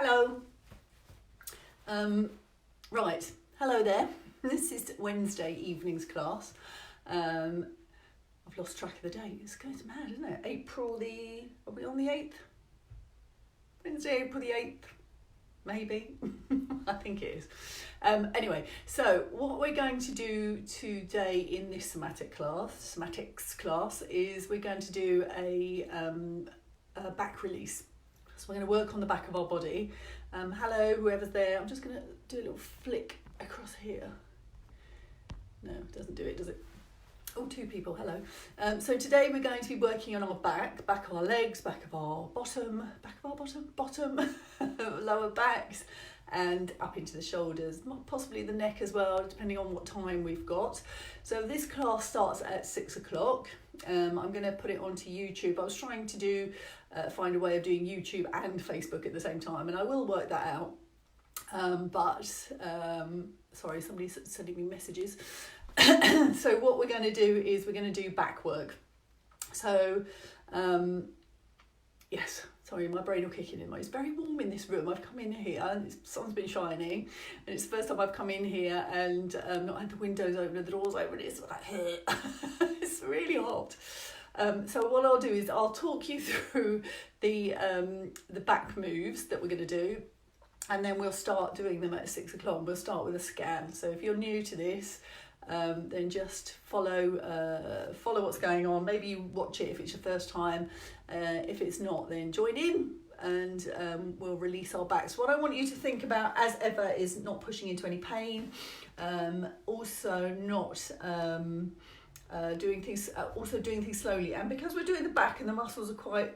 Hello. Right, hello there. This is Wednesday evening's class. I've lost track of the date. It's going mad, isn't it? Are we on the 8th? Wednesday, April the 8th, maybe. I think it is. Anyway, so what we're going to do today in this somatics class, is we're going to do a back release. So we're going to work on the back of our body. Hello, whoever's there. I'm just going to do a little flick across here. No, it doesn't do it, does it? Oh, two people, hello. So today we're going to be working on our back of our legs, back of our bottom, lower backs, and up into the shoulders, possibly the neck as well, depending on what time we've got. So this class starts at 6 o'clock. I'm going to put it onto YouTube. I was trying to find a way of doing YouTube and Facebook at the same time, and I will work that out. Sorry, somebody's sending me messages. So what we're going to do is we're going to do back work. So, yes, sorry, my brain will kick in. It's very warm in this room. I've come in here and the sun's been shining, and it's the first time I've come in here and not had the windows open and the doors open. It's like, it's really hot. So what I'll do is I'll talk you through the back moves that we're going to do, and then we'll start doing them at 6 o'clock. We'll start with a scan. So if you're new to this, then just follow what's going on. Maybe you watch it if it's your first time. If it's not, then join in, and we'll release our backs. What I want you to think about, as ever, is not pushing into any pain. Also not doing things slowly. And because we're doing the back and the muscles are quite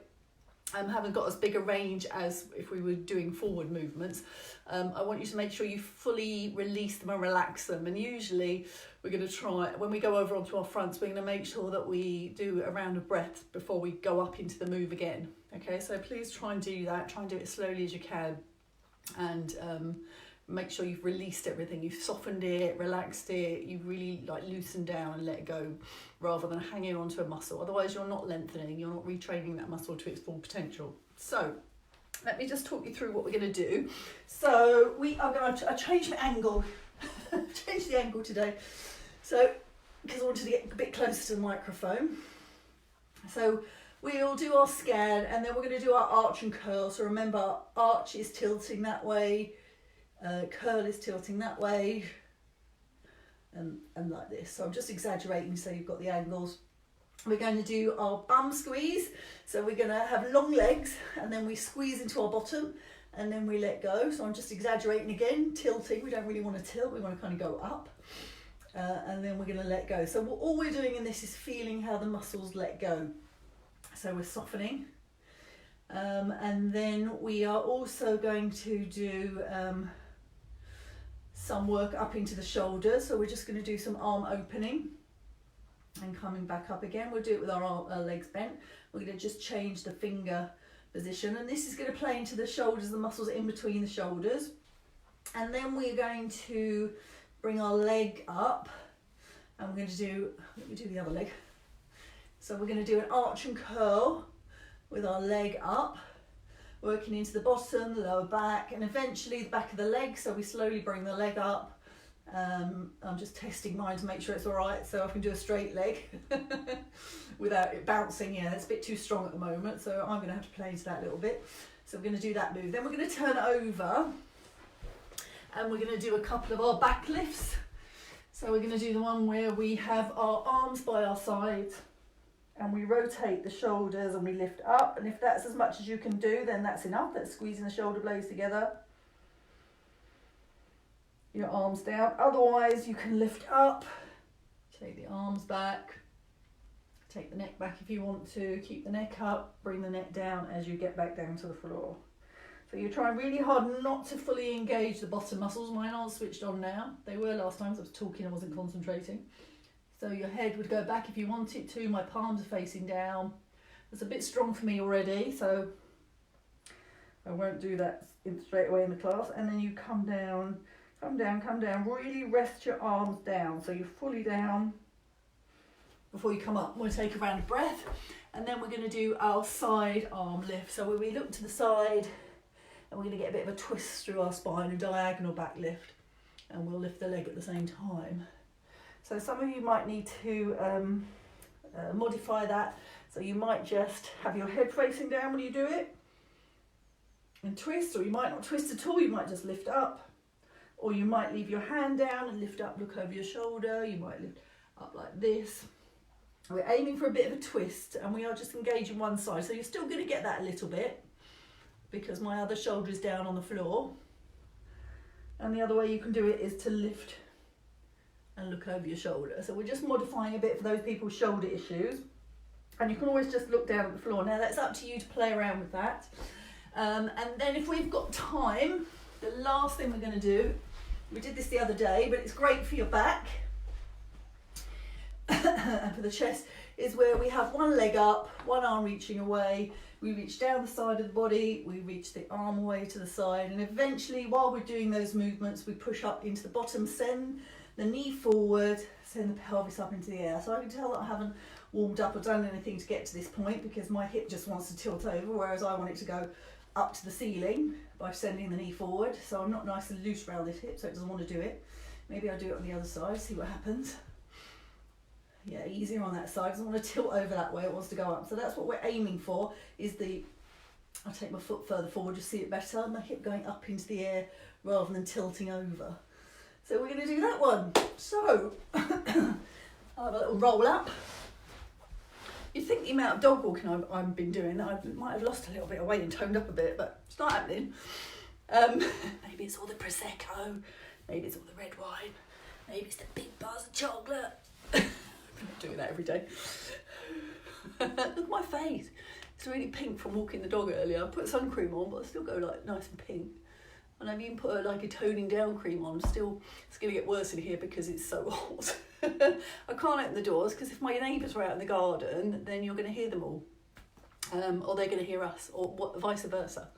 haven't got as big a range as if we were doing forward movements, I want you to make sure you fully release them and relax them. And usually we're going to try, when we go over onto our fronts, we're going to make sure that we do a round of breath before we go up into the move again. Okay, so please try and do that. Try and do it as slowly as you can, and make sure you've released everything. You've softened it, relaxed it. You really loosened down and let it go, rather than hanging onto a muscle. Otherwise you're not lengthening, you're not retraining that muscle to its full potential. So let me just talk you through what we're going to do. So we are going to change the angle. Change the angle today. So, because I wanted to get a bit closer to the microphone. So we'll do our scan, and then we're going to do our arch and curl. So remember, arch is tilting that way, curl is tilting that way, and like this. So I'm just exaggerating so you've got the angles. We're going to do our bum squeeze. So we're going to have long legs, and then we squeeze into our bottom, and then we let go. So I'm just exaggerating again, tilting. We don't really want to tilt, we want to kind of go up. And then we're going to let go. So all we're doing in this is feeling how the muscles let go. So we're softening. And then we are also going to do some work up into the shoulders. So we're just going to do some arm opening and coming back up again. We'll do it with our legs bent. We're going to just change the finger position, and this is going to play into the shoulders, the muscles in between the shoulders. And then we're going to bring our leg up, and we're going to do, let me do the other leg. So we're going to do an arch and curl with our leg up, working into the bottom, the lower back, and eventually the back of the leg. So we slowly bring the leg up. I'm just testing mine to make sure it's all right, so I can do a straight leg without it bouncing. Yeah, it's a bit too strong at the moment, so I'm going to have to play into that a little bit. So we're going to do that move. Then we're going to turn over, and we're going to do a couple of our back lifts. So we're going to do the one where we have our arms by our sides, and we rotate the shoulders and we lift up. And if that's as much as you can do, then that's enough. That's squeezing the shoulder blades together. Your arms down. Otherwise you can lift up, take the arms back, take the neck back if you want to, keep the neck up, bring the neck down as you get back down to the floor. So you're trying really hard not to fully engage the bottom muscles. Mine aren't switched on now. They were last time, so I was talking, I wasn't concentrating. So your head would go back if you want it to. My palms are facing down. It's a bit strong for me already, so I won't do that straight away in the class. And then you come down, really rest your arms down. So you're fully down before you come up. We'll take a round of breath, and then we're going to do our side arm lift. So when we look to the side and we're going to get a bit of a twist through our spine, a diagonal back lift, and we'll lift the leg at the same time. So some of you might need to modify that. So you might just have your head facing down when you do it and twist, or you might not twist at all, you might just lift up, or you might leave your hand down and lift up, look over your shoulder, you might lift up like this. We're aiming for a bit of a twist, and we are just engaging one side, so you're still going to get that a little bit because my other shoulder is down on the floor. And the other way you can do it is to lift and look over your shoulder. So we're just modifying a bit for those people with shoulder issues. And you can always just look down at the floor. Now that's up to you to play around with that. And then if we've got time, the last thing we're going to do, we did this the other day, but it's great for your back and for the chest, is where we have one leg up, one arm reaching away, we reach down the side of the body, we reach the arm away to the side, and eventually while we're doing those movements we push up into the bottom, send the knee forward, send the pelvis up into the air. So I can tell that I haven't warmed up or done anything to get to this point because my hip just wants to tilt over, whereas I want it to go up to the ceiling by sending the knee forward. So I'm not nice and loose around this hip, so it doesn't want to do it. Maybe I'll do it on the other side, see what happens. Yeah, easier on that side, doesn't want to tilt over that way, it wants to go up. So that's what we're aiming for, is I'll take my foot further forward, just see it better, my hip going up into the air rather than tilting over. So we're going to do that one. So I'll have a little roll up. You think the amount of dog walking I've been doing, I might have lost a little bit of weight and toned up a bit, but it's not happening. Maybe it's all the Prosecco, maybe it's all the red wine, maybe it's the big bars of chocolate. I'm not doing that every day. Look at my face. It's really pink from walking the dog earlier. I put sun cream on, but I still go like nice and pink. And I've even put like a toning down cream on. Still, it's going to get worse in here because it's so hot. I can't open the doors because if my neighbours were out in the garden, then you're going to hear them all. Or they're going to hear us, or vice versa.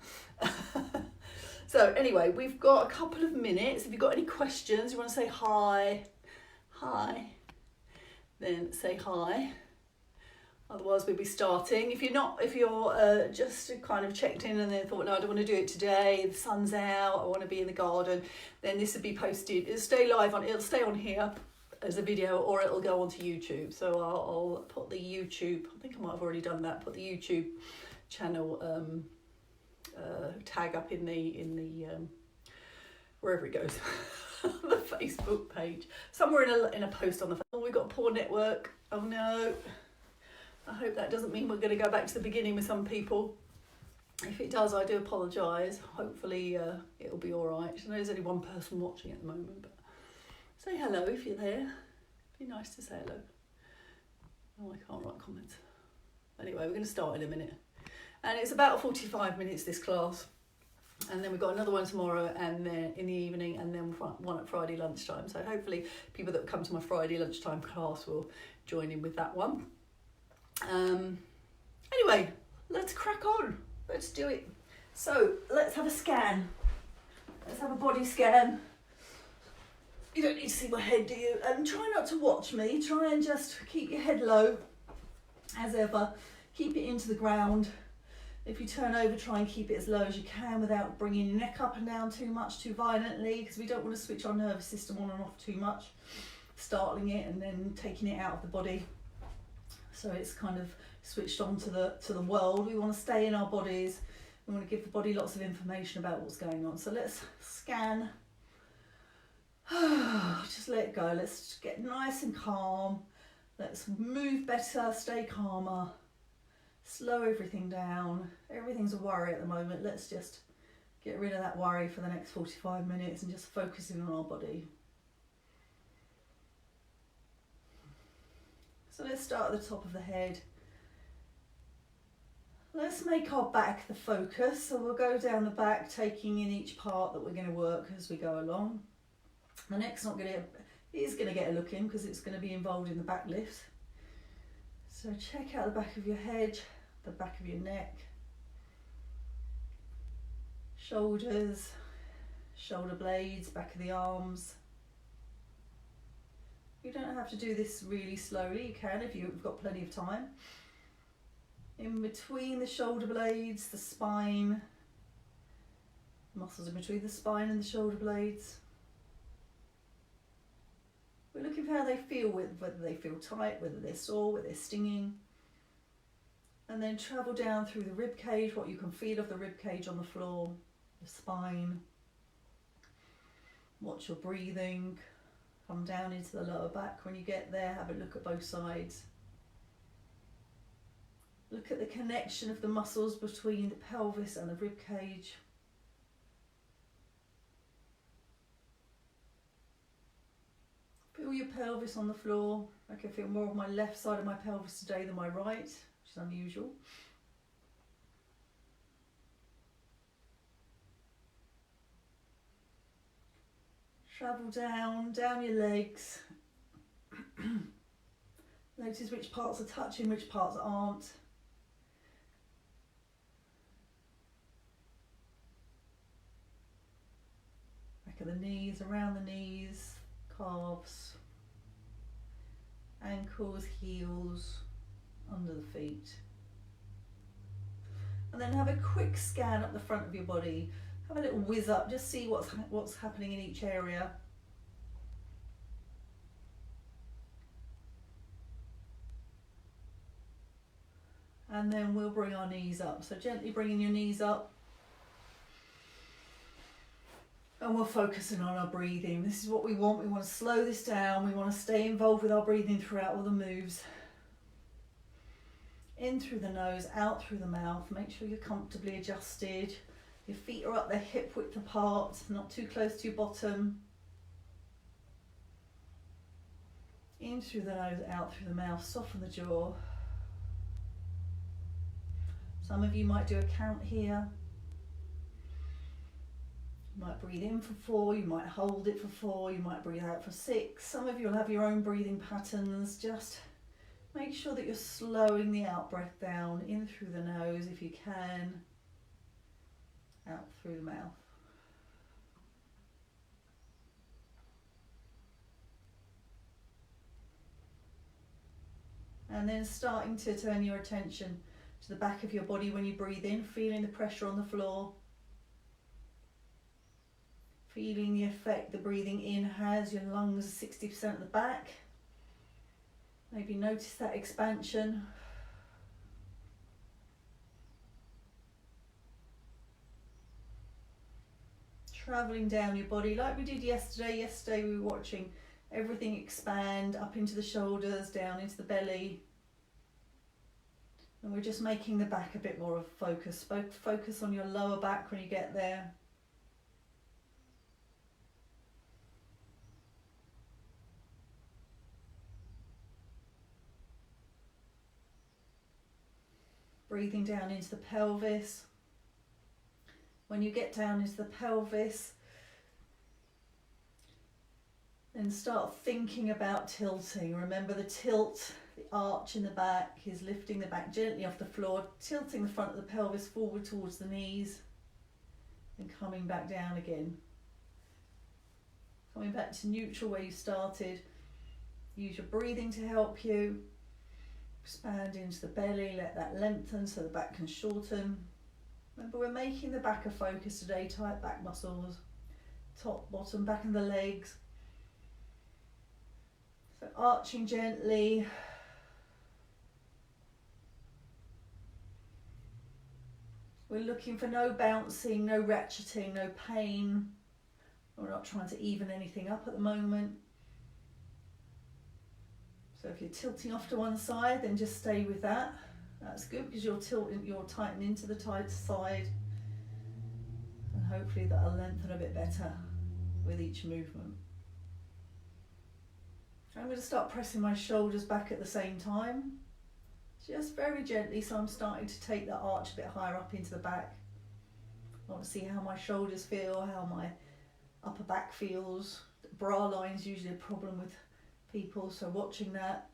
So anyway, we've got a couple of minutes. If you've got any questions, you want to say hi, then say hi. Otherwise we'll be starting. If you're just kind of checked in and then thought, no, I don't want to do it today, the sun's out, I want to be in the garden, then this will be posted. It'll stay on here as a video, or it'll go onto YouTube. So I'll put the YouTube, I think I might have already done that, put the YouTube channel tag up in the wherever it goes. The Facebook page, somewhere in a post on the phone. Oh, we've got a poor network. Oh no. I hope that doesn't mean we're going to go back to the beginning with some people. If it does, I do apologise. Hopefully it'll be all right. I know there's only one person watching at the moment, but say hello if you're there. Be nice to say hello. Oh, I can't write comments. Anyway, we're going to start in a minute. And it's about 45 minutes, this class. And then we've got another one tomorrow, and then in the evening, and then one at Friday lunchtime. So hopefully people that come to my Friday lunchtime class will join in with that one. Anyway, let's crack on. Let's do it. So let's have a scan. Let's have a body scan. You don't need to see my head, do you? And try not to watch me. Try and just keep your head low, as ever. Keep it into the ground. If you turn over, try and keep it as low as you can without bringing your neck up and down too much, too violently, because we don't want to switch our nervous system on and off too much, startling it and then taking it out of the body. So it's kind of switched on to the world. We want to stay in our bodies. We want to give the body lots of information about what's going on. So let's scan. Just let it go. Let's just get nice and calm. Let's move better, stay calmer. Slow everything down. Everything's a worry at the moment. Let's just get rid of that worry for the next 45 minutes and just focus in on our body. So let's start at the top of the head. Let's make our back the focus. So we'll go down the back, taking in each part that we're going to work as we go along. The neck's not going to, it is going to get a look in because it's going to be involved in the back lift. So check out the back of your head, the back of your neck, shoulders, shoulder blades, back of the arms. You don't have to do this really slowly, you can if you've got plenty of time. In between the shoulder blades, the spine, muscles in between the spine and the shoulder blades. We're looking for how they feel, whether they feel tight, whether they're sore, whether they're stinging. And then travel down through the rib cage, what you can feel of the rib cage on the floor, the spine. Watch your breathing. Come down into the lower back. When you get there, have a look at both sides. Look at the connection of the muscles between the pelvis and the rib cage. Feel your pelvis on the floor. I can feel more of my left side of my pelvis today than my right, which is unusual. Travel down your legs. Notice which parts are touching, which parts aren't. Back of the knees, around the knees, calves, ankles, heels, under the feet. And then have a quick scan up the front of your body. Have a little whiz up, just see what's happening in each area. And then we'll bring our knees up. So gently bringing your knees up. And we're focusing on our breathing. This is what we want. We want to slow this down. We want to stay involved with our breathing throughout all the moves. In through the nose, out through the mouth. Make sure you're comfortably adjusted. Your feet are up, they're hip width apart, not too close to your bottom. In through the nose, out through the mouth. Soften the jaw. Some of you might do a count here. You might breathe in for 4, you might hold it for 4, you might breathe out for 6. Some of you will have your own breathing patterns. Just make sure that you're slowing the out breath down, in through the nose if you can, out through the mouth. And then starting to turn your attention to the back of your body when you breathe in, feeling the pressure on the floor. Feeling the effect the breathing in has. Your lungs are 60% at the back. Maybe notice that expansion. Travelling down your body like we did yesterday. Yesterday we were watching everything expand up into the shoulders, down into the belly. And we're just making the back a bit more of a focus. Focus on your lower back when you get there. Breathing down into the pelvis. When you get down into the pelvis, then start thinking about tilting. Remember the tilt, the arch in the back is lifting the back gently off the floor, tilting the front of the pelvis forward towards the knees, and coming back down again. Coming back to neutral where you started. Use your breathing to help you. Expand into the belly, let that lengthen so the back can shorten. Remember, we're making the back a focus today, tight back muscles, top, bottom, back of the legs. So arching gently. We're looking for no bouncing, no ratcheting, no pain. We're not trying to even anything up at the moment. So if you're tilting off to one side, then just stay with that. That's good because you're tightening into the tight side. And hopefully that'll lengthen a bit better with each movement. I'm going to start pressing my shoulders back at the same time. Just very gently, so I'm starting to take that arch a bit higher up into the back. I want to see how my shoulders feel, how my upper back feels. The bra line is usually a problem with people, so watching that.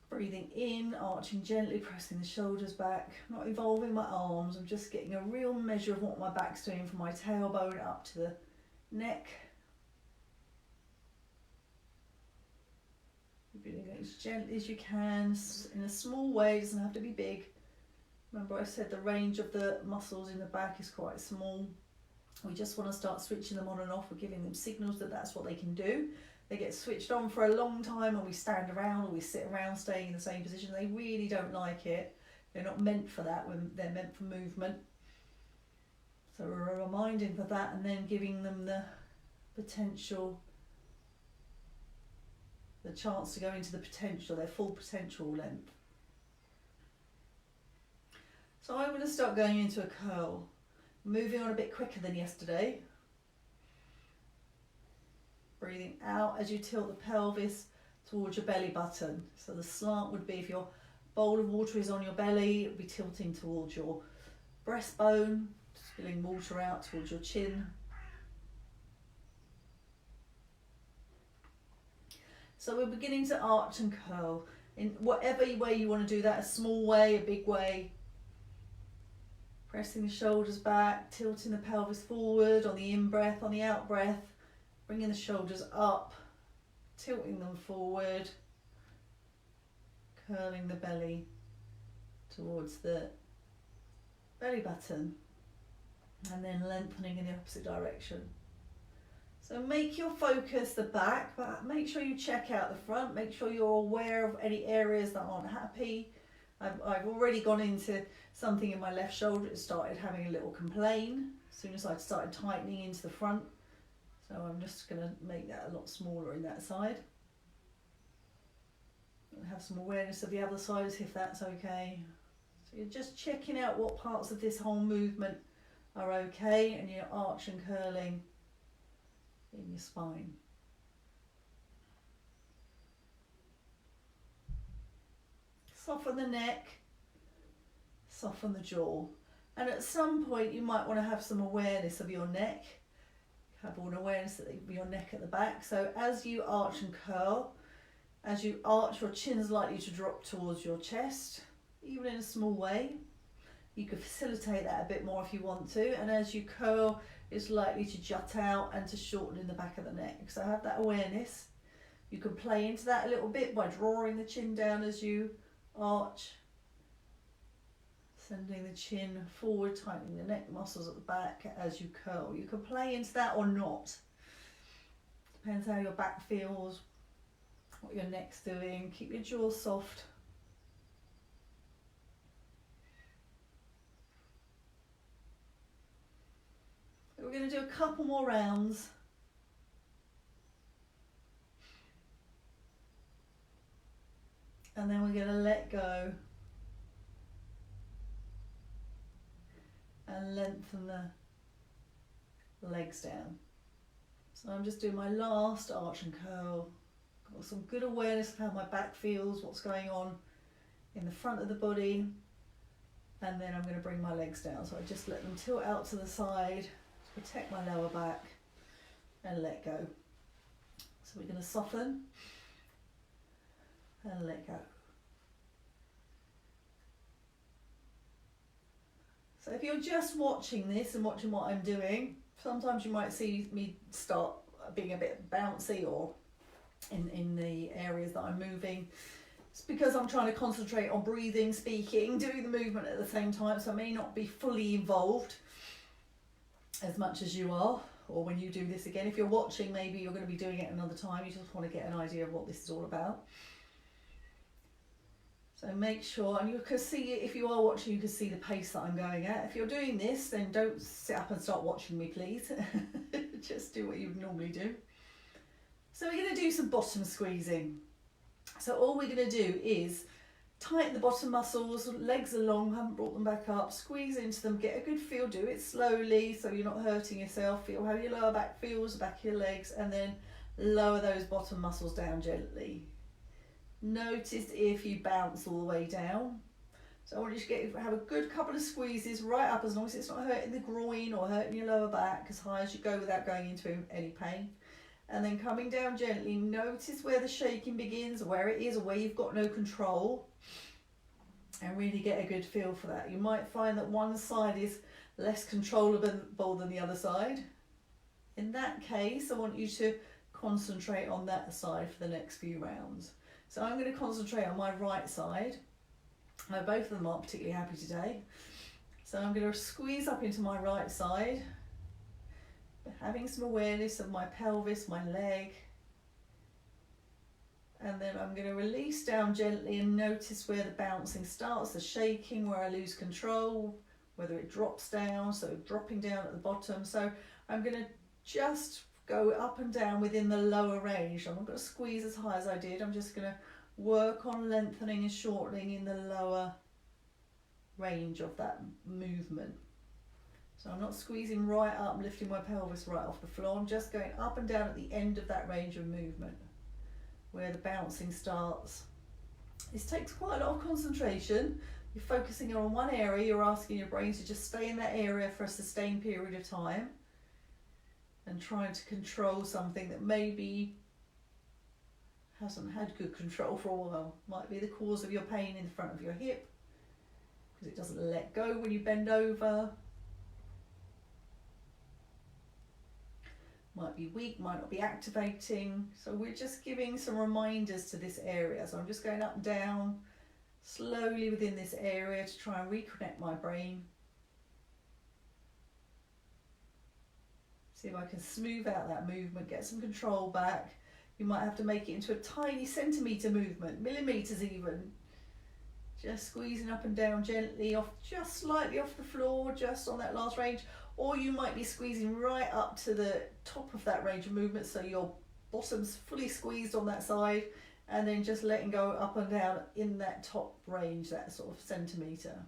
Breathing in, arching gently, pressing the shoulders back, not involving my arms. I'm just getting a real measure of what my back's doing from my tailbone up to the neck. You're doing it as gently as you can, in a small way, it doesn't have to be big. Remember I said the range of the muscles in the back is quite small. We just want to start switching them on and off. We're giving them signals that that's what they can do. They get switched on for a long time and we stand around or we sit around staying in the same position. They really don't like it. They're not meant for that, when they're meant for movement. So we're reminding for that and then giving them the potential, the chance to go into the potential, their full potential length. So I'm going to start going into a curl, moving on a bit quicker than yesterday. Breathing out as you tilt the pelvis towards your belly button. So the slant would be, if your bowl of water is on your belly, it would be tilting towards your breastbone, spilling water out towards your chin. So we're beginning to arch and curl in whatever way you want to do that, a small way, a big way. Pressing the shoulders back, tilting the pelvis forward on the in-breath, on the out-breath, bringing the shoulders up, tilting them forward, curling the belly towards the belly button, and then lengthening in the opposite direction. So make your focus the back, but make sure you check out the front, make sure you're aware of any areas that aren't happy. I've already gone into something in my left shoulder. It started having a little complain as soon as I started tightening into the front. So I'm just going to make that a lot smaller in that side. And have some awareness of the other side, if that's okay. So you're just checking out what parts of this whole movement are okay, and you're arch and curling in your spine. Soften the neck, soften the jaw. And at some point you might want to have some awareness of your neck. Have an awareness of your neck at the back. So as you arch and curl, as you arch, your chin's likely to drop towards your chest, even in a small way. You could facilitate that a bit more if you want to. And as you curl, it's likely to jut out and to shorten in the back of the neck. So have that awareness. You can play into that a little bit by drawing the chin down as you arch, sending the chin forward, tightening the neck muscles at the back as you curl. You can play into that or not. Depends how your back feels, what your neck's doing. Keep your jaw soft. So we're going to do a couple more rounds. And then we're going to let go and lengthen the legs down. So I'm just doing my last arch and curl. Got some good awareness of how my back feels, what's going on in the front of the body. And then I'm going to bring my legs down. So I just let them tilt out to the side to protect my lower back and let go. So we're going to soften and let go. So if you're just watching this and watching what I'm doing, sometimes you might see me start being a bit bouncy or in the areas that I'm moving. It's because I'm trying to concentrate on breathing, speaking, doing the movement at the same time, so I may not be fully involved as much as you are. Or when you do this again, if you're watching, maybe you're going to be doing it another time. You just want to get an idea of what this is all about. So make sure, and you can see, if you are watching, you can see the pace that I'm going at. If you're doing this, then don't sit up and start watching me, please. Just do what you would normally do. So we're going to do some bottom squeezing. So all we're going to do is tighten the bottom muscles, legs are long, haven't brought them back up, squeeze into them, get a good feel, do it slowly so you're not hurting yourself, feel how your lower back feels, the back of your legs, and then lower those bottom muscles down gently. Notice if you bounce all the way down. So I want you to have a good couple of squeezes right up, as long as it's not hurting the groin or hurting your lower back, as high as you go without going into any pain. And then coming down gently, notice where the shaking begins, where it is, or where you've got no control, and really get a good feel for that. You might find that one side is less controllable than the other side. In that case, I want you to concentrate on that side for the next few rounds. So I'm going to concentrate on my right side. Both of them aren't particularly happy today. So I'm going to squeeze up into my right side, having some awareness of my pelvis, my leg. And then I'm going to release down gently and notice where the bouncing starts, the shaking, where I lose control, whether it drops down, so dropping down at the bottom. So I'm going to just go up and down within the lower range. I'm not going to squeeze as high as I did. I'm just going to work on lengthening and shortening in the lower range of that movement. So I'm not squeezing right up, lifting my pelvis right off the floor. I'm just going up and down at the end of that range of movement, where the bouncing starts. This takes quite a lot of concentration. You're focusing on one area, you're asking your brain to just stay in that area for a sustained period of time and trying to control something that maybe hasn't had good control for a while. Might be the cause of your pain in the front of your hip because it doesn't let go when you bend over. Might be weak, might not be activating. So we're just giving some reminders to this area. So I'm just going up and down slowly within this area to try and reconnect my brain. See if I can smooth out that movement, get some control back. You might have to make it into a tiny centimetre movement, millimetres even. Just squeezing up and down gently, off, just slightly off the floor, just on that last range. Or you might be squeezing right up to the top of that range of movement, so your bottom's fully squeezed on that side, and then just letting go up and down in that top range, that sort of centimetre.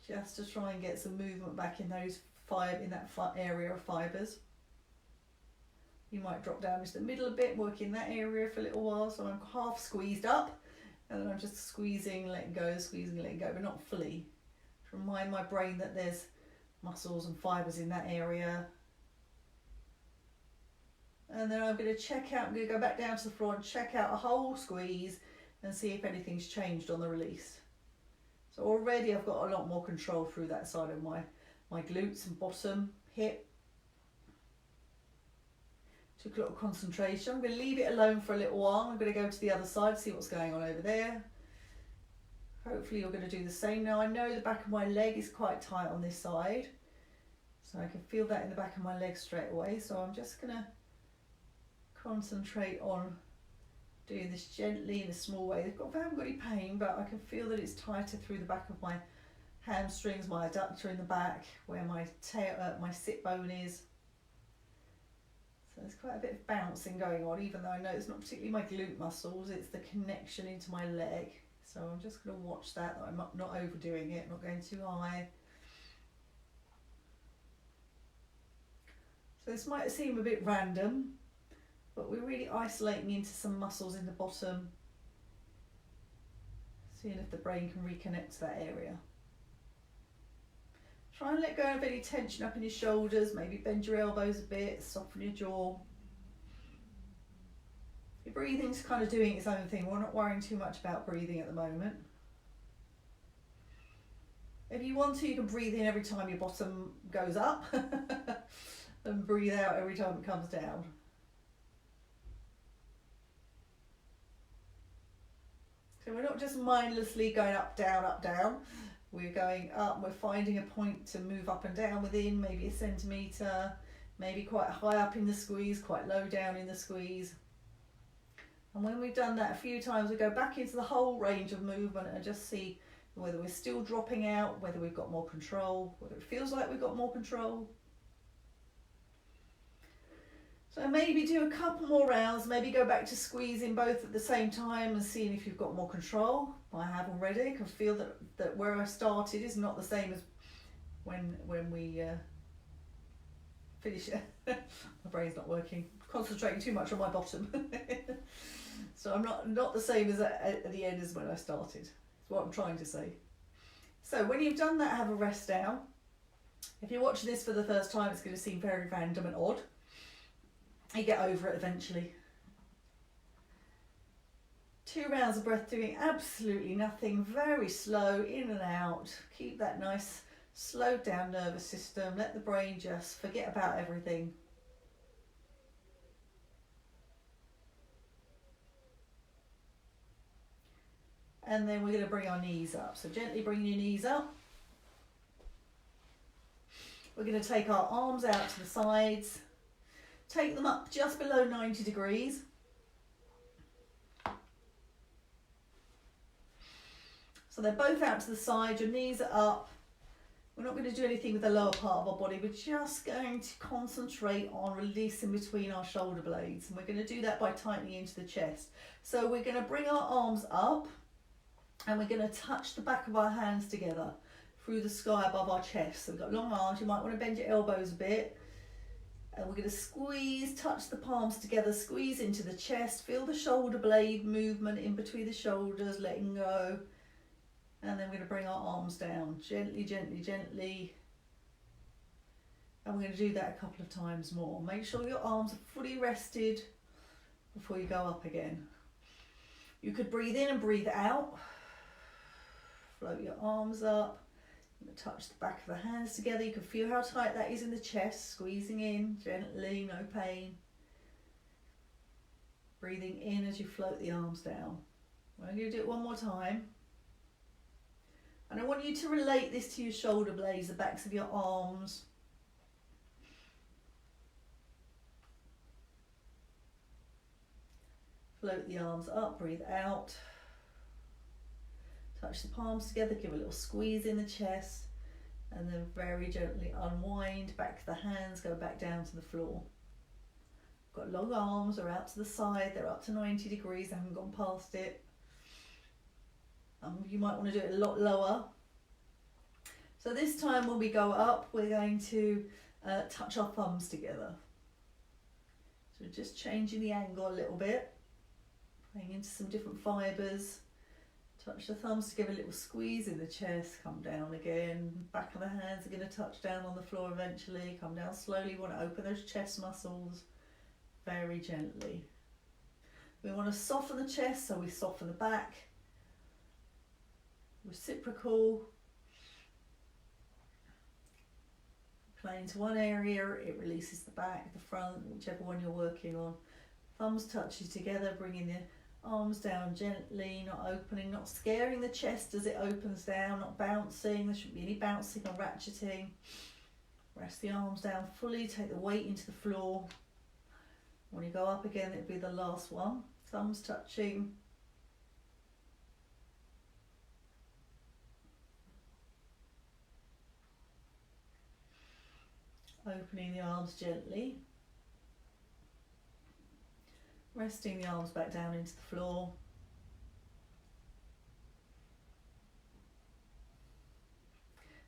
Just to try and get some movement back in those in that area of fibres. You might drop down into the middle a bit, work in that area for a little while. So I'm half squeezed up, and then I'm just squeezing, letting go, but not fully. To remind my brain that there's muscles and fibres in that area. And then I'm going to check out, I'm going to go back down to the floor and check out a whole squeeze and see if anything's changed on the release. So already I've got a lot more control through that side of my glutes and bottom, hip. Took a lot of concentration. I'm going to leave it alone for a little while. I'm going to go to the other side, see what's going on over there. Hopefully you're going to do the same. Now I know the back of my leg is quite tight on this side, so I can feel that in the back of my leg straight away. So I'm just going to concentrate on doing this gently in a small way. I haven't got any pain, but I can feel that it's tighter through the back of my hamstrings, my adductor in the back, where my my sit bone is. So there's quite a bit of bouncing going on, even though I know it's not particularly my glute muscles, it's the connection into my leg. So I'm just going to watch that I'm not overdoing it, not going too high. So this might seem a bit random, but we're really isolating into some muscles in the bottom, seeing if the brain can reconnect to that area. Try and let go of any tension up in your shoulders, maybe bend your elbows a bit, soften your jaw. Your breathing's kind of doing its own thing. We're not worrying too much about breathing at the moment. If you want to, you can breathe in every time your bottom goes up and breathe out every time it comes down. So we're not just mindlessly going up, down. We're going up, we're finding a point to move up and down within, maybe a centimetre, maybe quite high up in the squeeze, quite low down in the squeeze. And when we've done that a few times, we go back into the whole range of movement and just see whether we're still dropping out, whether we've got more control, whether it feels like we've got more control. So maybe do a couple more rounds, maybe go back to squeezing both at the same time and seeing if you've got more control. I have already. I can feel that where I started is not the same as when we finish it. My brain's not working. Concentrating too much on my bottom. So I'm not the same as at the end as when I started. That's what I'm trying to say. So when you've done that, have a rest down. If you're watching this for the first time, it's going to seem very random and odd. You get over it eventually. 2 rounds of breath doing absolutely nothing, very slow, in and out. Keep that nice slowed down nervous system. Let the brain just forget about everything. and then we're going to bring our knees up. So gently bring your knees up. We're going to take our arms out to the sides, take them up just below 90 degrees. So they're both out to the side, your knees are up. We're not going to do anything with the lower part of our body, we're just going to concentrate on releasing between our shoulder blades. And we're going to do that by tightening into the chest. So we're going to bring our arms up and we're going to touch the back of our hands together through the sky above our chest. So we've got long arms, you might want to bend your elbows a bit. And we're going to squeeze, touch the palms together, squeeze into the chest, feel the shoulder blade movement in between the shoulders, letting go. And then we're going to bring our arms down, gently, gently, gently. And we're going to do that a couple of times more. Make sure your arms are fully rested before you go up again. You could breathe in and breathe out. Float your arms up. Touch the back of the hands together. You can feel how tight that is in the chest. Squeezing in gently, no pain. Breathing in as you float the arms down. I'm going to do it one more time. And I want you to relate this to your shoulder blades, the backs of your arms. Float the arms up, breathe out. Touch the palms together, give a little squeeze in the chest, and then very gently unwind back to the hands, go back down to the floor. Got long arms, they're out to the side, they're up to 90 degrees, I haven't gone past it. You might want to do it a lot lower. So this time when we go up, we're going to touch our thumbs together. So just changing the angle a little bit, playing into some different fibres. Touch the thumbs to give a little squeeze in the chest, come down again. Back of the hands are going to touch down on the floor eventually. Come down slowly, you want to open those chest muscles very gently. We want to soften the chest, so we soften the back. Reciprocal. Playing to one area, it releases the back, the front, whichever one you're working on. Thumbs touching together, bringing the arms down gently, not opening, not scaring the chest as it opens down, not bouncing. There shouldn't be any bouncing or ratcheting. Rest the arms down fully, take the weight into the floor. When you go up again, it'll be the last one. Thumbs touching. Opening the arms gently. Resting the arms back down into the floor.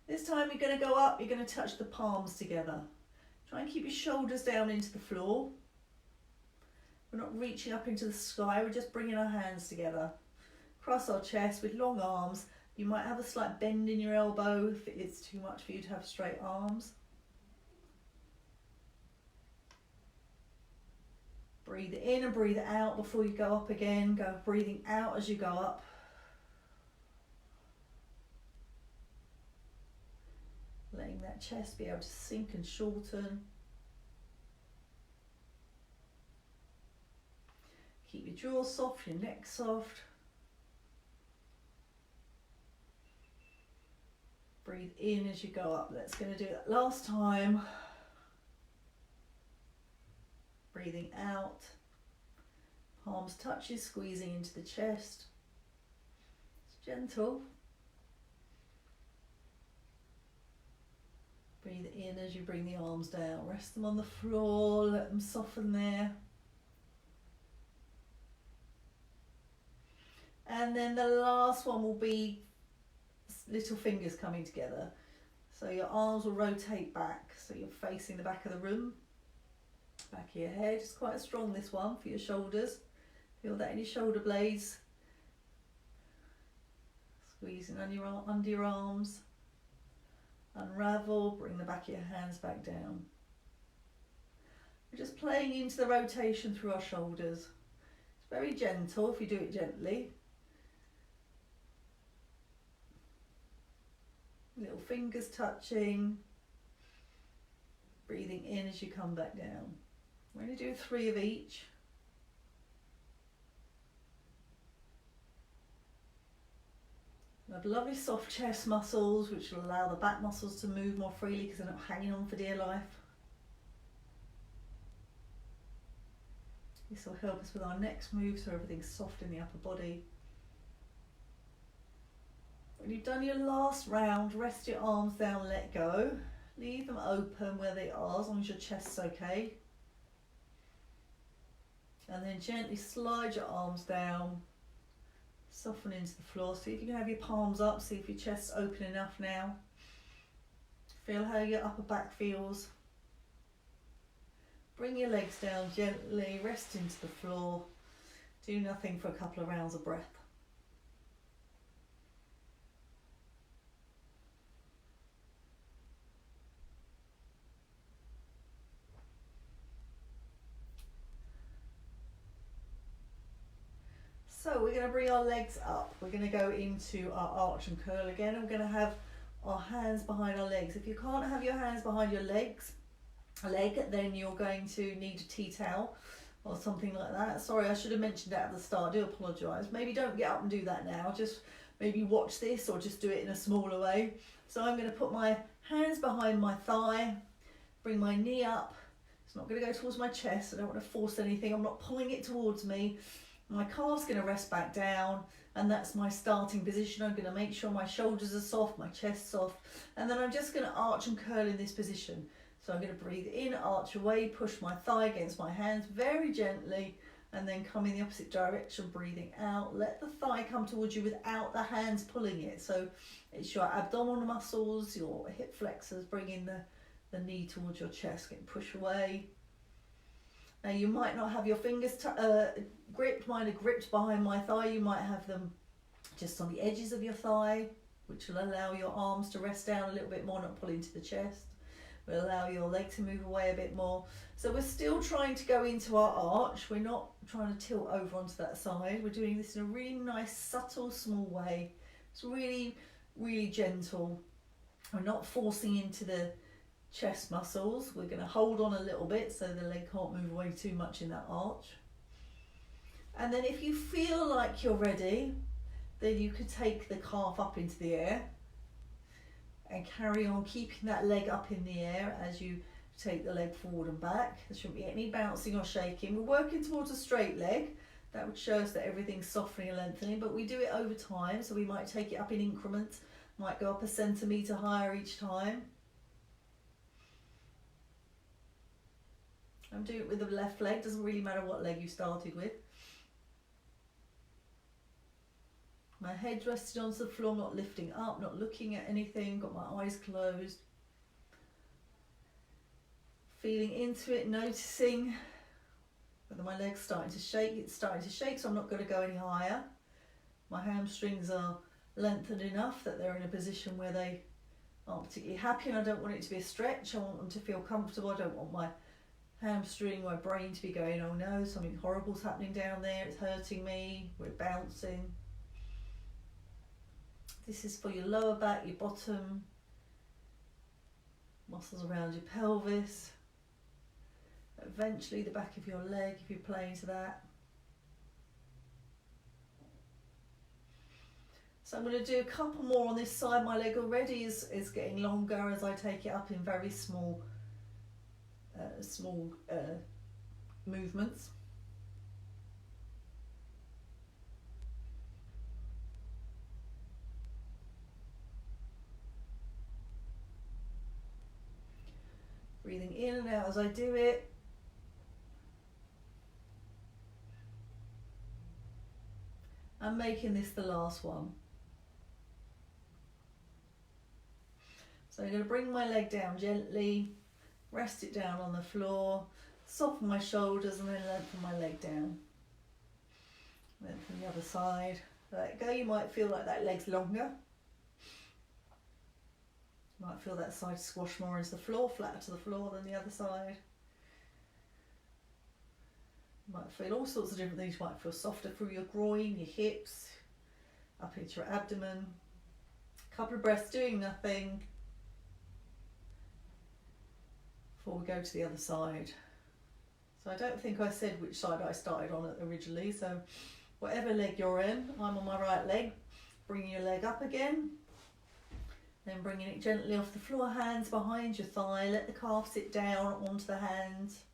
This time you're going to go up, you're going to touch the palms together. Try and keep your shoulders down into the floor. We're not reaching up into the sky, we're just bringing our hands together. Cross our chest with long arms. You might have a slight bend in your elbow if it's too much for you to have straight arms. Breathe in and breathe out before you go up again. Go breathing out as you go up. Letting that chest be able to sink and shorten. Keep your jaw soft, your neck soft. Breathe in as you go up. Let's going to do that last time. Breathing out, palms touches, squeezing into the chest. It's gentle. Breathe in as you bring the arms down. Rest them on the floor, let them soften there. And then the last one will be little fingers coming together. So your arms will rotate back, so you're facing the back of the room. Back of your head, it's quite strong this one for your shoulders. Feel that in your shoulder blades. Squeezing under your arms. Unravel, bring the back of your hands back down. We're just playing into the rotation through our shoulders. It's very gentle if you do it gently. Little fingers touching. Breathing in as you come back down. We're going to do 3 of each. We have lovely soft chest muscles which will allow the back muscles to move more freely because they're not hanging on for dear life. This will help us with our next move so everything's soft in the upper body. When you've done your last round, rest your arms down, let go. Leave them open where they are as long as your chest's okay. And then gently slide your arms down, soften into the floor. See if you can have your palms up, see if your chest's open enough now. Feel how your upper back feels. Bring your legs down gently, rest into the floor. Do nothing for a couple of rounds of breath. So we're going to bring our legs up. We're going to go into our arch and curl again. We're going to have our hands behind our legs. If you can't have your hands behind your leg, then you're going to need a tea towel or something like that. Sorry, I should have mentioned that at the start. I do apologise. Maybe don't get up and do that now. Just maybe watch this or just do it in a smaller way. So I'm going to put my hands behind my thigh, bring my knee up. It's not going to go towards my chest. I don't want to force anything. I'm not pulling it towards me. My calf's going to rest back down, and that's my starting position. I'm going to make sure my shoulders are soft, my chest's soft, and then I'm just going to arch and curl in this position. So I'm going to breathe in, arch away, push my thigh against my hands very gently, and then come in the opposite direction, breathing out. Let the thigh come towards you without the hands pulling it. So it's your abdominal muscles, your hip flexors, bringing the knee towards your chest, getting push away. Now you might not have your fingers gripped. Mine are gripped behind my thigh. You might have them just on the edges of your thigh, which will allow your arms to rest down a little bit more, not pull into the chest. Will allow your leg to move away a bit more. So we're still trying to go into our arch. We're not trying to tilt over onto that side. We're doing this in a really nice, subtle, small way. It's really, really gentle. We're not forcing into the chest muscles. We're going to hold on a little bit so the leg can't move away too much in that arch. And then if you feel like you're ready, then you could take the calf up into the air and carry on keeping that leg up in the air as you take the leg forward and back. There shouldn't be any bouncing or shaking. We're working towards a straight leg. That would show us that everything's softening and lengthening, but we do it over time, so we might take it up in increments, might go up a centimetre higher each time. I'm doing it with the left leg, doesn't really matter what leg you started with. My head's rested onto the floor, not lifting up, not looking at anything, got my eyes closed. Feeling into it, noticing whether my leg's starting to shake. It's starting to shake, so I'm not going to go any higher. My hamstrings are lengthened enough that they're in a position where they aren't particularly happy, and I don't want it to be a stretch. I want them to feel comfortable. I don't want my hamstring, my brain to be going, oh no, something horrible's happening down there, it's hurting me, we're bouncing. This is for your lower back, your bottom, muscles around your pelvis, eventually the back of your leg if you're playing to that. So I'm going to do a couple more on this side. My leg already is getting longer as I take it up in very small movements. Breathing in and out as I do it. I'm making this the last one. So I'm going to bring my leg down gently, rest it down on the floor, soften my shoulders and then lengthen my leg down. Lengthen the other side. Let it go. You might feel like that leg's longer. You might feel that side squash more into the floor, flatter to the floor than the other side. You might feel all sorts of different things. You might feel softer through your groin, your hips, up into your abdomen. A couple of breaths doing nothing before we go to the other side. So I don't think I said which side I started on originally, so whatever leg you're in, I'm on my right leg. Bringing your leg up again. Then bringing it gently off the floor, hands behind your thigh. Let the calf sit down onto the hands.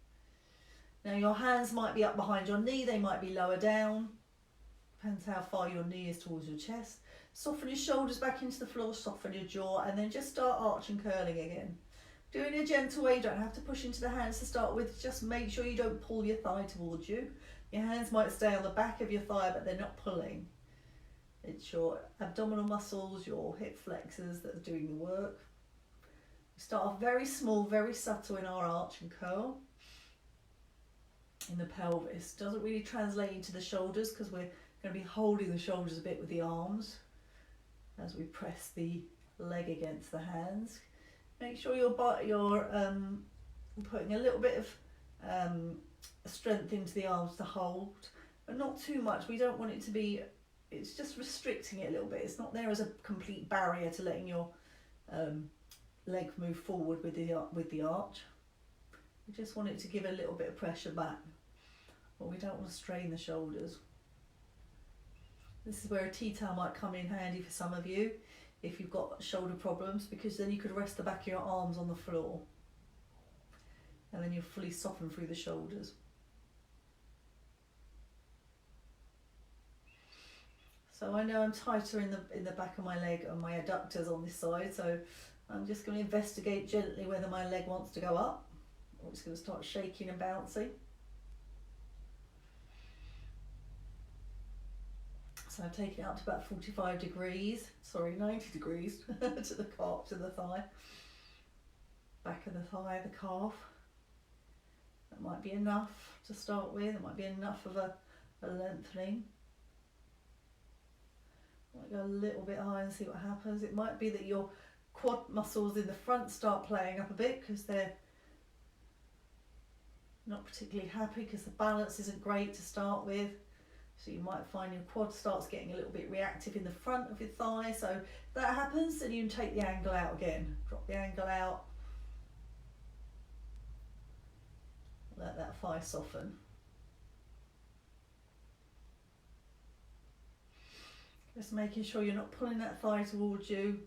Now your hands might be up behind your knee, they might be lower down. Depends how far your knee is towards your chest. Soften your shoulders back into the floor, soften your jaw, and then just start arching, curling again. Do it in a gentle way, you don't have to push into the hands to start with, just make sure you don't pull your thigh towards you. Your hands might stay on the back of your thigh, but they're not pulling. It's your abdominal muscles, your hip flexors that are doing the work. We start off very small, very subtle in our arch and curl. In the pelvis. Doesn't really translate into the shoulders because we're going to be holding the shoulders a bit with the arms as we press the leg against the hands. Make sure you're putting a little bit of strength into the arms to hold, but not too much. We don't want it to be, it's just restricting it a little bit. It's not there as a complete barrier to letting your leg move forward with the arch. We just want it to give a little bit of pressure back, but we don't want to strain the shoulders. This is where a tea towel might come in handy for some of you if you've got shoulder problems, because then you could rest the back of your arms on the floor and then you'll fully soften through the shoulders. So I know I'm tighter in the back of my leg and my adductors on this side, so I'm just going to investigate gently whether my leg wants to go up or it's going to start shaking and bouncing. So I'm taking it up to about 45 degrees, 90 degrees to the calf, to the thigh, back of the thigh, the calf. That might be enough to start with. It might be enough of a lengthening. Might go a little bit high and see what happens. It might be that your quad muscles in the front start playing up a bit because they're not particularly happy because the balance isn't great to start with. So you might find your quad starts getting a little bit reactive in the front of your thigh. So if that happens, then you can take the angle out again. Drop the angle out. Let that thigh soften. Just making sure you're not pulling that thigh towards you.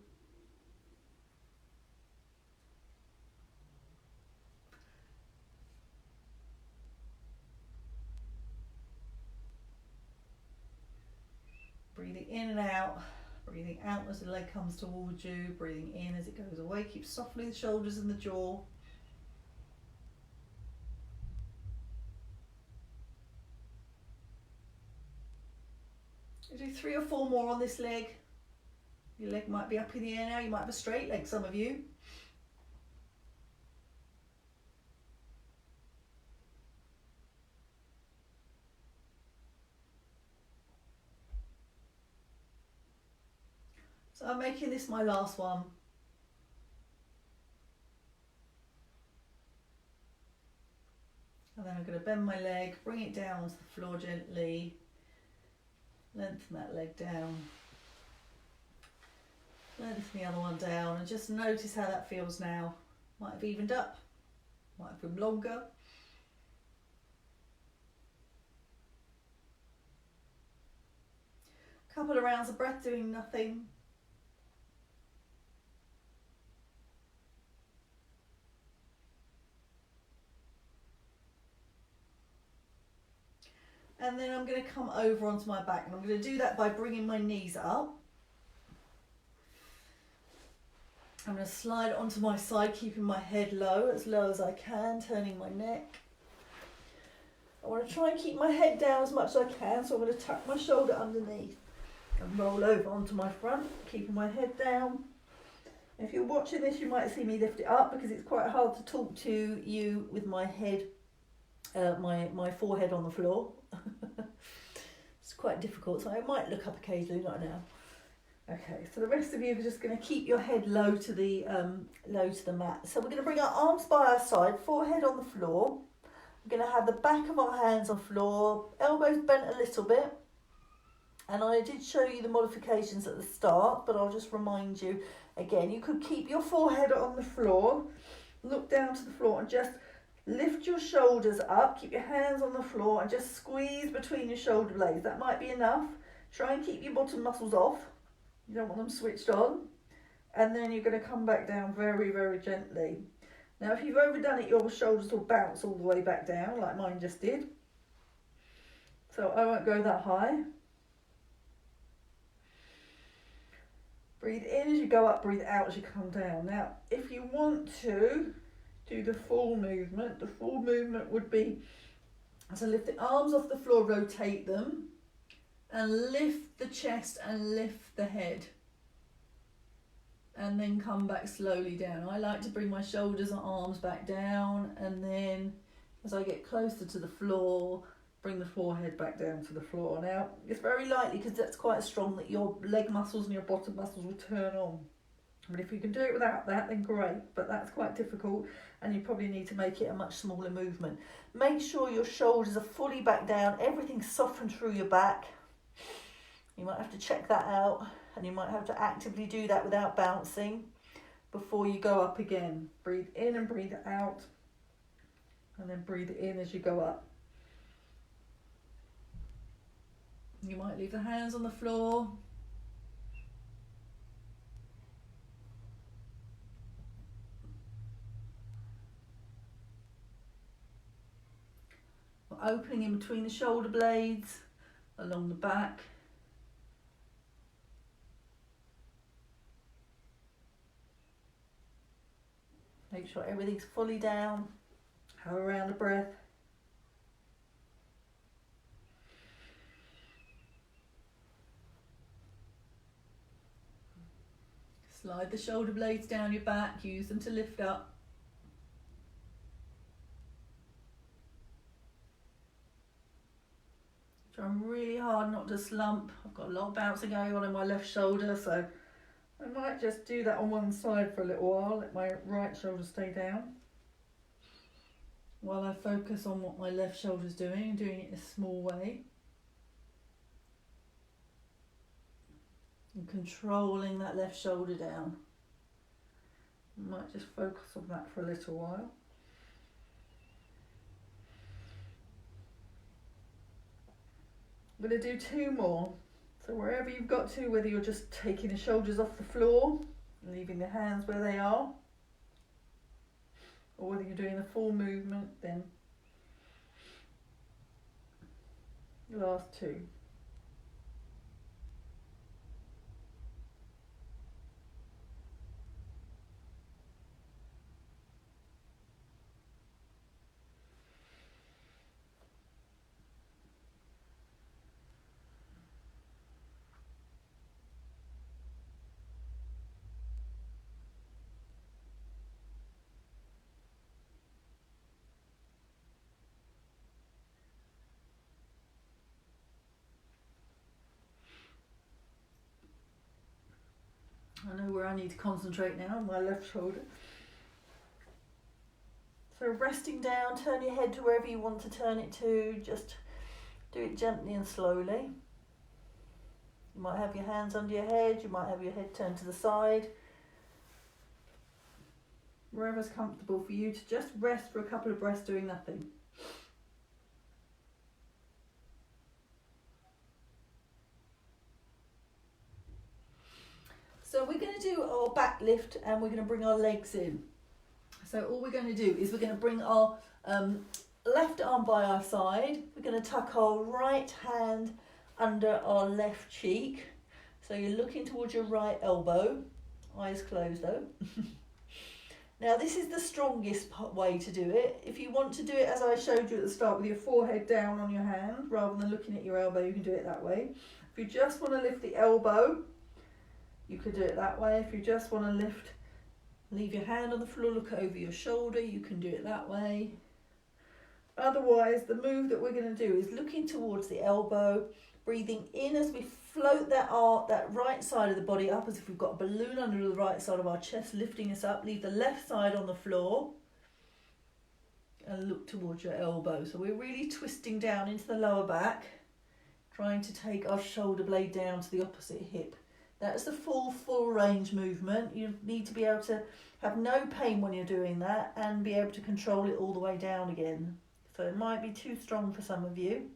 Breathing in and out, breathing out as the leg comes towards you, breathing in as it goes away. Keep softening the shoulders and the jaw. You do 3 or 4 more on this leg. Your leg might be up in the air now, you might have a straight leg, some of you. So I'm making this my last one. And then I'm going to bend my leg, bring it down to the floor gently, lengthen that leg down, lengthen the other one down, and just notice how that feels now. Might have evened up, might have been longer. Couple of rounds of breath doing nothing. And then I'm going to come over onto my back, and I'm going to do that by bringing my knees up. I'm going to slide onto my side, keeping my head low as I can, turning my neck. I want to try and keep my head down as much as I can, so I'm going to tuck my shoulder underneath and roll over onto my front, keeping my head down. If you're watching this, you might see me lift it up because it's quite hard to talk to you with my head, my forehead on the floor. It's quite difficult, so I might look up occasionally, not now. Okay, so the rest of you are just going to keep your head low to the mat. So we're going to bring our arms by our side, forehead on the floor. We're going to have the back of our hands on the floor, elbows bent a little bit. And I did show you the modifications at the start, but I'll just remind you again. You could keep your forehead on the floor, look down to the floor and just lift your shoulders up, keep your hands on the floor and just squeeze between your shoulder blades. That might be enough. Try and keep your bottom muscles off. You don't want them switched on. And then you're going to come back down very, very gently. Now, if you've overdone it, your shoulders will bounce all the way back down, like mine just did. So I won't go that high. Breathe in as you go up, breathe out as you come down. Now, if you want to do the full movement would be to lift the arms off the floor, rotate them, and lift the chest and lift the head. And then come back slowly down. I like to bring my shoulders and arms back down, and then as I get closer to the floor, bring the forehead back down to the floor. Now, it's very likely, because that's quite strong, that your leg muscles and your bottom muscles will turn on. But if you can do it without that, then great. But that's quite difficult, and you probably need to make it a much smaller movement. Make sure your shoulders are fully back down, everything's softened through your back. You might have to check that out, and you might have to actively do that without bouncing before you go up again. Breathe in and breathe out, and then breathe in as you go up. You might leave the hands on the floor. Opening in between the shoulder blades, along the back. Make sure everything's fully down. Have a round of breath. Slide the shoulder blades down your back, use them to lift up. Trying really hard not to slump. I've got a lot of bouncing going on in my left shoulder, so I might just do that on one side for a little while, let my right shoulder stay down, while I focus on what my left shoulder's doing and doing it in a small way. And controlling that left shoulder down. I might just focus on that for a little while. I'm going to do two more. So wherever you've got to, whether you're just taking the shoulders off the floor, leaving the hands where they are, or whether you're doing a full movement, then the last two. I know where I need to concentrate now, on my left shoulder. So resting down, turn your head to wherever you want to turn it to, just do it gently and slowly. You might have your hands under your head, you might have your head turned to the side. Wherever's comfortable for you, to just rest for a couple of breaths doing nothing. So we're going to do our back lift, and we're going to bring our legs in. So all we're going to do is we're going to bring our left arm by our side. We're going to tuck our right hand under our left cheek. So you're looking towards your right elbow, eyes closed though. Now this is the strongest way to do it. If you want to do it as I showed you at the start, with your forehead down on your hand rather than looking at your elbow, you can do it that way. If you just want to lift the elbow, you could do it that way. If you just want to leave your hand on the floor, look over your shoulder, you can do it that way. Otherwise, the move that we're going to do is looking towards the elbow, breathing in as we float that right side of the body up, as if we've got a balloon under the right side of our chest, lifting us up. Leave the left side on the floor and look towards your elbow. So we're really twisting down into the lower back, trying to take our shoulder blade down to the opposite hip. That's the full range movement. You need to be able to have no pain when you're doing that and be able to control it all the way down again. So it might be too strong for some of you.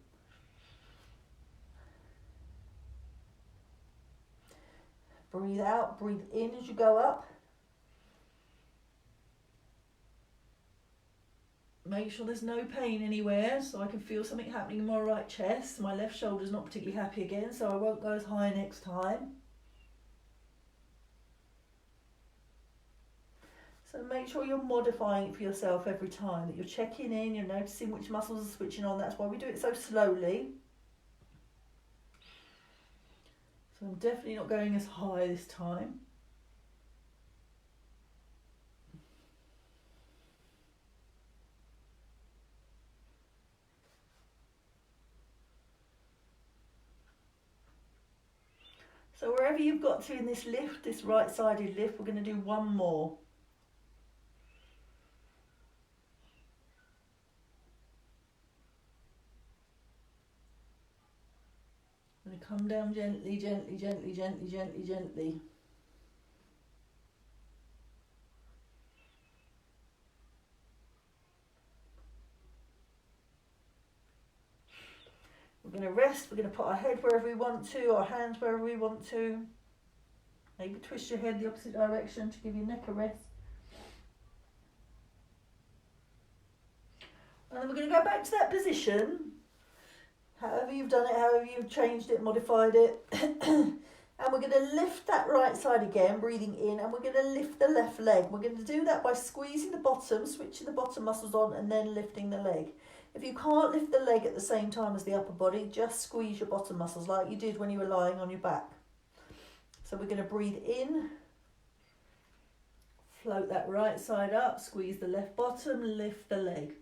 Breathe out, breathe in as you go up. Make sure there's no pain anywhere, so I can feel something happening in my right chest. My left shoulder's not particularly happy again, so I won't go as high next time. So make sure you're modifying it for yourself every time, that you're checking in, you're noticing which muscles are switching on. That's why we do it so slowly. So I'm definitely not going as high this time. So wherever you've got to in this lift, this right-sided lift, we're going to do one more. I'm going to come down gently, gently, gently, gently, gently, gently. We're going to rest, we're going to put our head wherever we want to, our hands wherever we want to. Maybe twist your head the opposite direction to give your neck a rest. And then we're going to go back to that position. However you've done it, however you've changed it, modified it. And we're going to lift that right side again, breathing in, and we're going to lift the left leg. We're going to do that by squeezing the bottom, switching the bottom muscles on, and then lifting the leg. If you can't lift the leg at the same time as the upper body, just squeeze your bottom muscles like you did when you were lying on your back. So we're going to breathe in, float that right side up, squeeze the left bottom, lift the leg.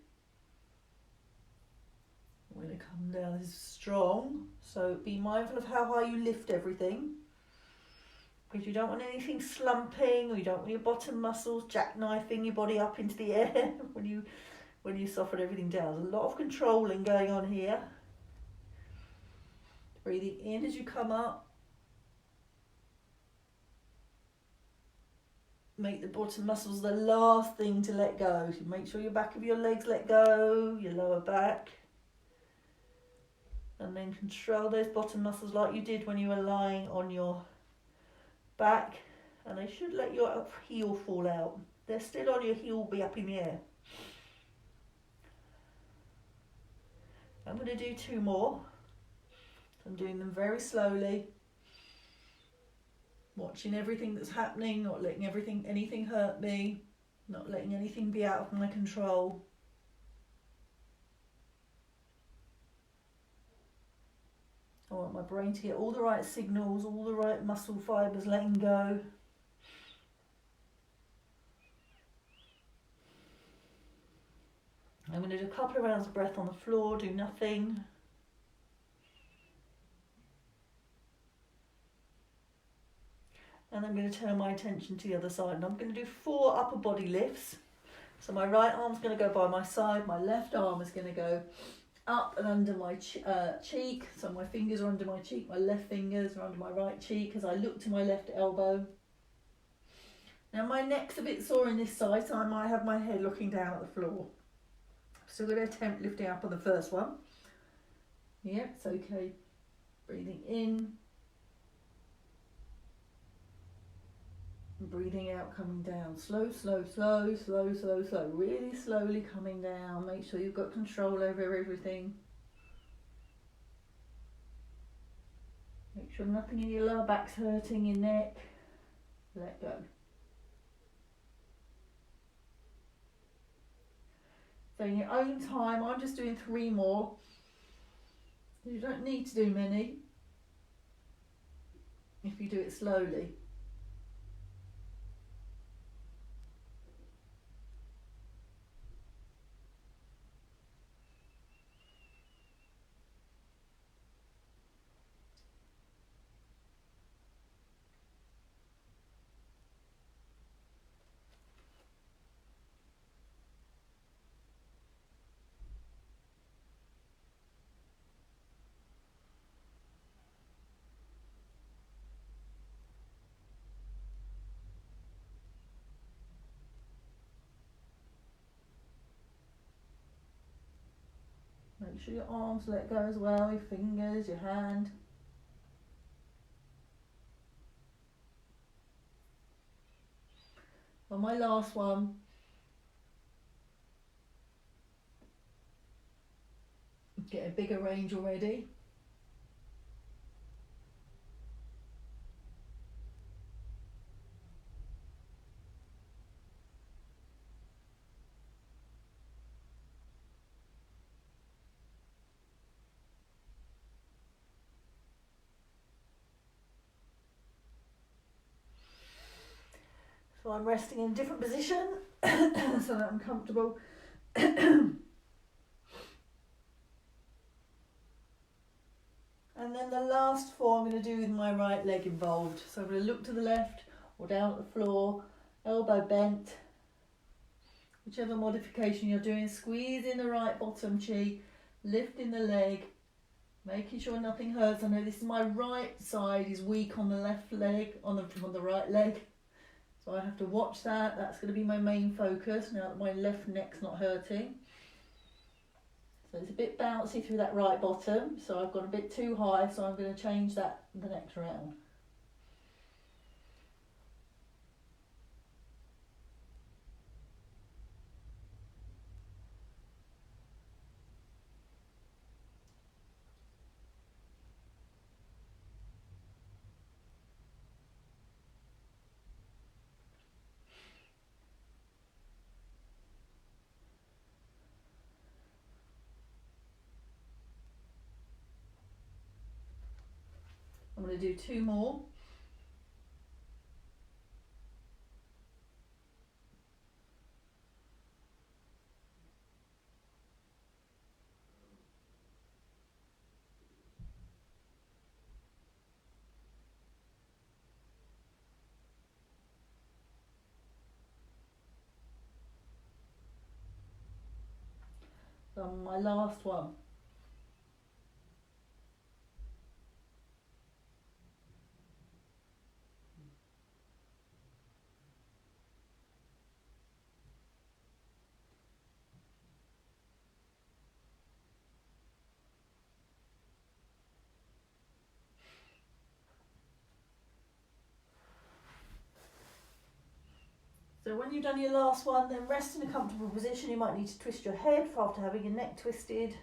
We're going to come down. This is strong, so be mindful of how high you lift everything, because you don't want anything slumping, or you don't want your bottom muscles jackknifing your body up into the air when you soften everything down. There's a lot of controlling going on here. Breathing in as you come up. Make the bottom muscles the last thing to let go. So make sure your back of your legs let go, your lower back. And then control those bottom muscles like you did when you were lying on your back. And they should let your heel fall out. They're still on, your heel will be up in the air. I'm going to do two more. I'm doing them very slowly. Watching everything that's happening, not letting anything hurt me, not letting anything be out of my control. I want my brain to get all the right signals, all the right muscle fibres letting go. I'm going to do a couple of rounds of breath on the floor, do nothing. And I'm going to turn my attention to the other side. And I'm going to do 4 upper body lifts. So my right arm's going to go by my side. My left arm is going to go up and under my cheek. So my fingers are under my cheek. My left fingers are under my right cheek as I look to my left elbow. Now my neck's a bit sore in this side, so I might have my head looking down at the floor. Still going to attempt lifting up on the first one. Yeah, it's okay. Breathing in. Breathing out, coming down. Slow, slow, slow, slow, slow, slow. Really slowly coming down. Make sure you've got control over everything. Make sure nothing in your lower back's hurting, your neck. Let go. So in your own time, I'm just doing 3 more. You don't need to do many if you do it slowly. Make sure your arms let go as well, your fingers, your hand. On my last one, get a bigger range already. So I'm resting in a different position so that I'm comfortable. And then the last four I'm going to do with my right leg involved. So I'm going to look to the left or down at the floor, elbow bent. Whichever modification you're doing, squeeze in the right bottom cheek, lifting the leg, making sure nothing hurts. I know this is my right side is weak on the left leg, on the right leg. So I have to watch that. That's going to be my main focus now that my left neck's not hurting. So it's a bit bouncy through that right bottom. So I've gone a bit too high, so I'm going to change that the next round. I'm going to do two more. So my last one. So when you've done your last one, then rest in a comfortable position. You might need to twist your head after having your neck twisted.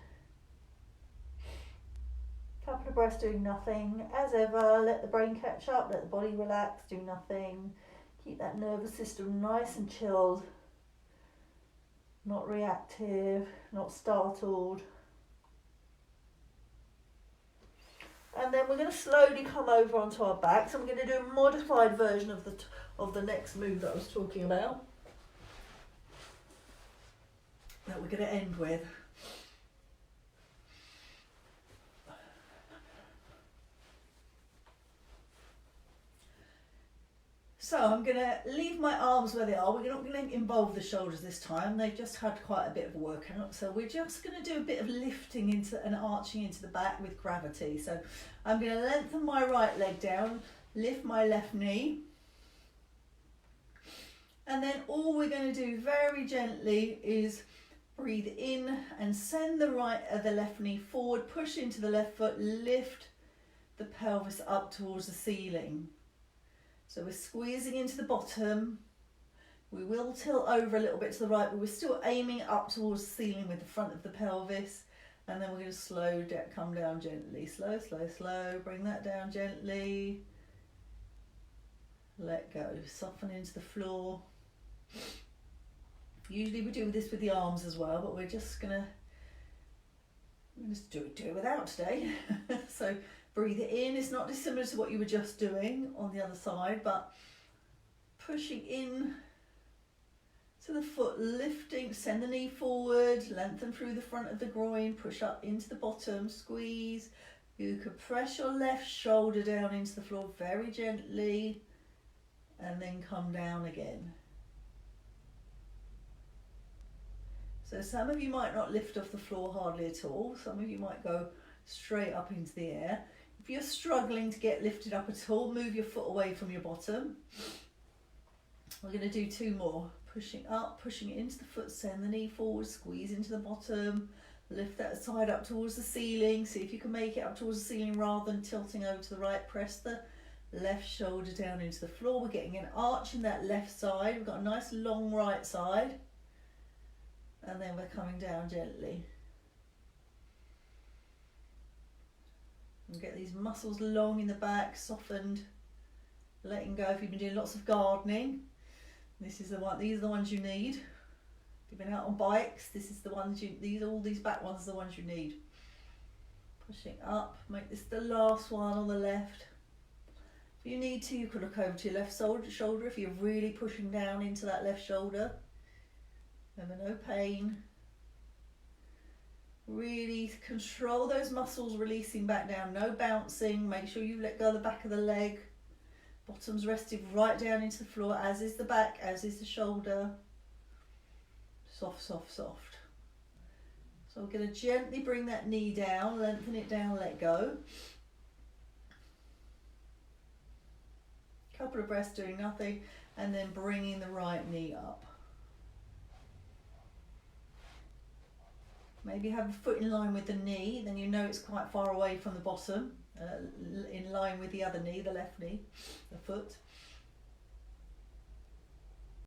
Couple of breaths doing nothing. As ever, let the brain catch up, let the body relax, do nothing. Keep that nervous system nice and chilled. Not reactive, not startled. And then we're going to slowly come over onto our back. So I'm going to do a modified version of the next move that I was talking about, that we're going to end with. So I'm going to leave my arms where they are. We're not going to involve the shoulders this time. They've just had quite a bit of a workout. So we're just going to do a bit of lifting into and arching into the back with gravity. So I'm going to lengthen my right leg down, lift my left knee. And then all we're going to do very gently is breathe in and send the left knee forward, push into the left foot, lift the pelvis up towards the ceiling. So we're squeezing into the bottom. We will tilt over a little bit to the right, but we're still aiming up towards the ceiling with the front of the pelvis. And then we're going to come down gently. Slow, slow, slow. Bring that down gently. Let go. Soften into the floor. Usually we do this with the arms as well, but we're just going to do it without today. So breathe it in. It's not dissimilar to what you were just doing on the other side, but pushing in to the foot, lifting, send the knee forward, lengthen through the front of the groin, push up into the bottom, squeeze. You could press your left shoulder down into the floor very gently and then come down again. So some of you might not lift off the floor hardly at all. Some of you might go straight up into the air. If you're struggling to get lifted up at all, move your foot away from your bottom. We're going to do two more. Pushing up, pushing it into the foot, send the knee forward, squeeze into the bottom, lift that side up towards the ceiling. See if you can make it up towards the ceiling rather than tilting over to the right. Press the left shoulder down into the floor. We're getting an arch in that left side. We've got a nice long right side. And then we're coming down gently. And get these muscles long in the back, softened, letting go. If you've been doing lots of gardening, this is the one. These are the ones you need. If you've been out on bikes, this is the ones you. All these back ones are the ones you need. Pushing up. Make this the last one on the left. If you need to, you could look over to your left shoulder if you're really pushing down into that left shoulder. Remember, no pain. Really control those muscles releasing back down, no bouncing. Make sure you let go of the back of the leg. Bottom's rested right down into the floor, as is the back, as is the shoulder. Soft, soft, soft. So we're going to gently bring that knee down, lengthen it down, let go. Couple of breaths doing nothing, and then bringing the right knee up. Maybe have a foot in line with the knee, then you know it's quite far away from the bottom, in line with the other knee, the left knee, the foot.